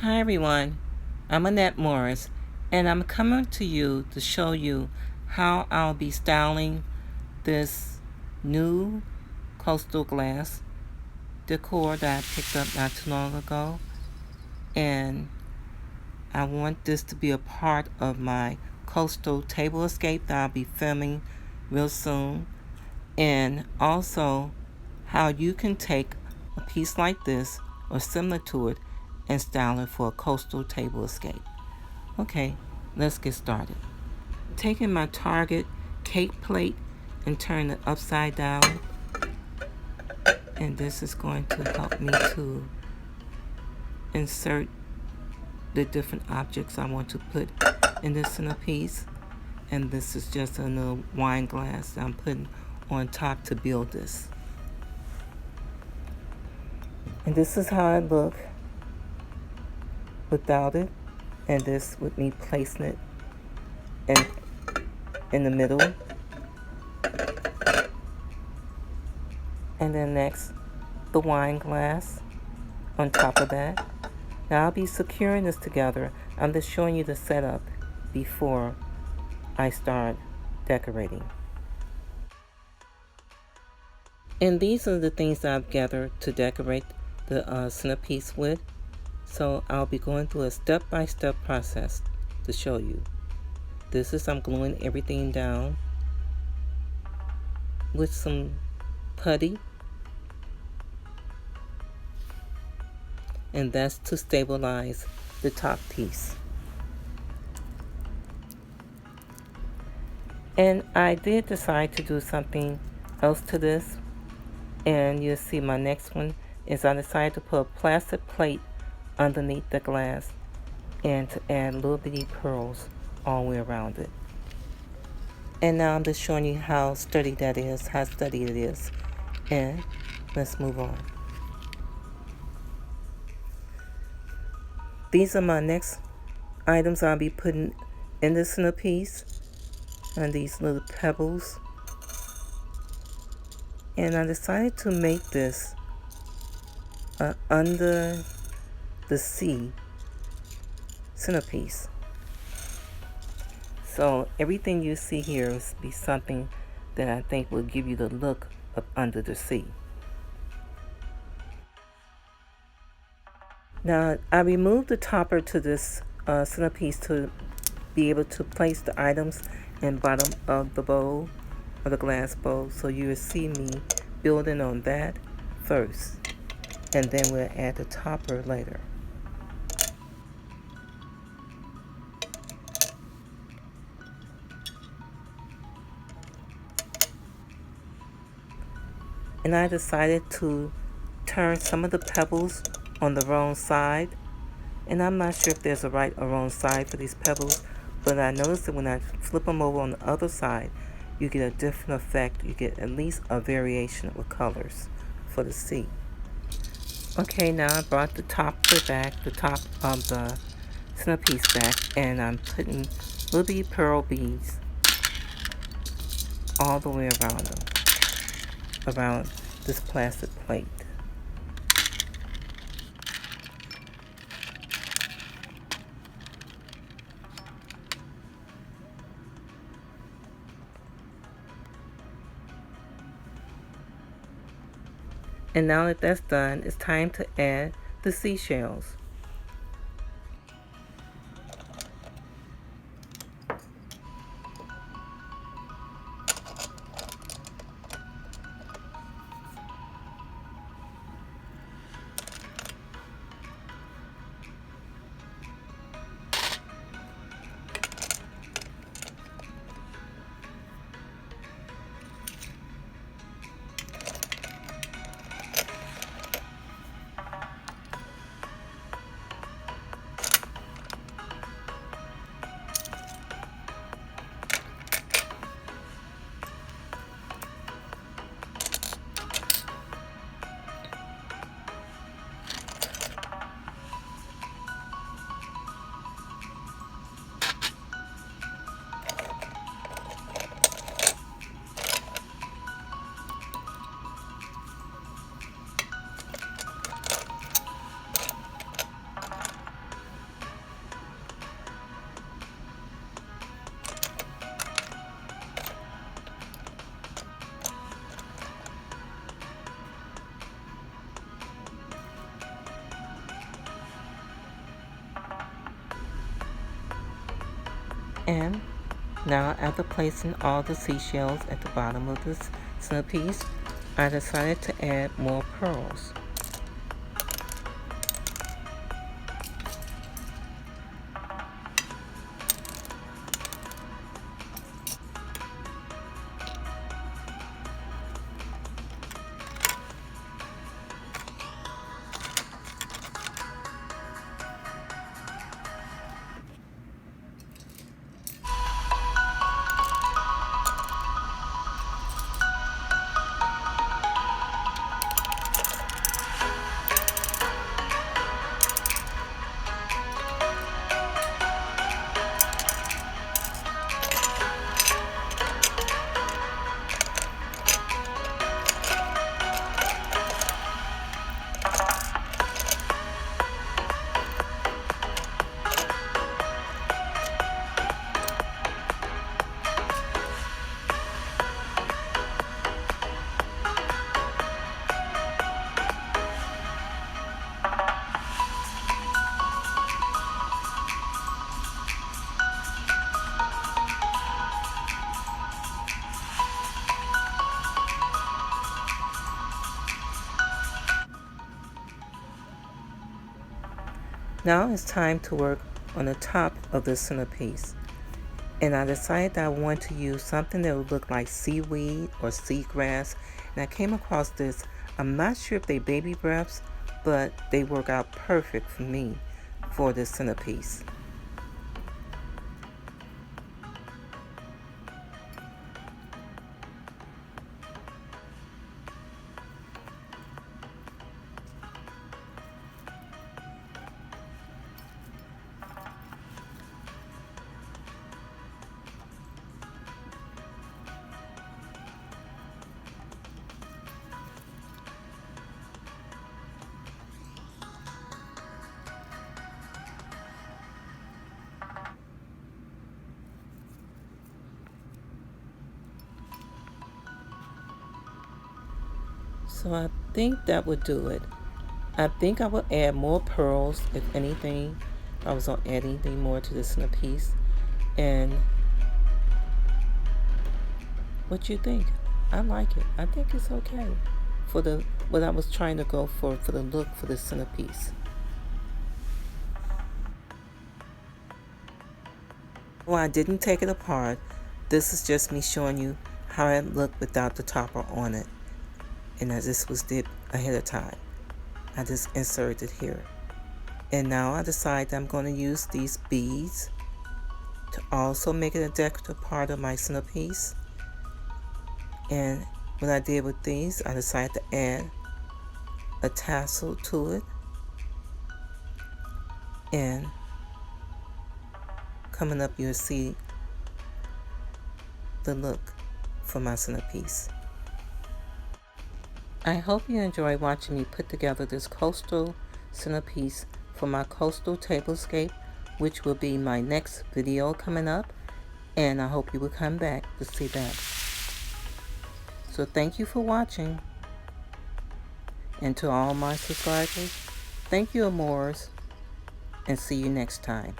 Hi everyone, I'm Annette Morris and I'm coming to you to show you how I'll be styling this new coastal glass decor that I picked up not too long ago, and I want this to be a part of my coastal table escape that I'll be filming real soon, and also how you can take a piece like this or similar to it and style it for a coastal table escape. Okay, let's get started. Taking my Target cake plate and turning it upside down, and this is going to help me to insert the different objects I want to put in this centerpiece. And this is just a little wine glass that I'm putting on top to build this. And this is how it looks without it, and this with me placing it in the middle. And then next, the wine glass on top of that. Now I'll be securing this together. I'm just showing you the setup before I start decorating. And these are the things that I've gathered to decorate the centerpiece with. So I'll be going through a step-by-step process to show you. This is I'm gluing everything down with some putty, and that's to stabilize the top piece. And I did decide to do something else to this, and you'll see my next one is I decided to put a plastic plate underneath the glass and to add little bitty pearls all the way around it. And now I'm just showing you how sturdy that is, how sturdy it is. And let's move on. These are my next items I'll be putting in the centerpiece, and these little pebbles. And I decided to make this under the sea centerpiece. So everything you see here is be something that I think will give you the look of under the sea. Now I removed the topper to this centerpiece to be able to place the items in bottom of the bowl, or the glass bowl. So you will see me building on that first, and then we'll add the topper later. And I decided to turn some of the pebbles on the wrong side. And I'm not sure if there's a right or wrong side for these pebbles, but I noticed that when I flip them over on the other side, you get a different effect. You get at least a variation of the colors for the sea. Okay, now I brought the topper back, the top of the centerpiece back, and I'm putting little bitty pearl beads all the way around them, around this plastic plate. And now that that's done, it's time to add the seashells. And now, after placing all the seashells at the bottom of this centerpiece, I decided to add more pearls. Now it's time to work on the top of the centerpiece. And I decided that I want to use something that would look like seaweed or seagrass. And I came across this. I'm not sure if they baby breaths, but they work out perfect for me for this centerpiece. So I think that would do it. I think I will add more pearls, if anything. I was going to add anything more to this centerpiece. And what you think? I like it. I think it's okay for the what I was trying to go for the look for this centerpiece. Well, I didn't take it apart. This is just me showing you how it looked without the topper on it. And as this was dipped ahead of time, I just inserted here. And now I decide I'm going to use these beads to also make it a decorative part of my centerpiece. And what I did with these, I decided to add a tassel to it. And coming up, you'll see the look for my centerpiece. I hope you enjoy watching me put together this coastal centerpiece for my coastal tablescape, which will be my next video coming up, and I hope you will come back to see that. So thank you for watching, and to all my subscribers, thank you, Amores, and see you next time.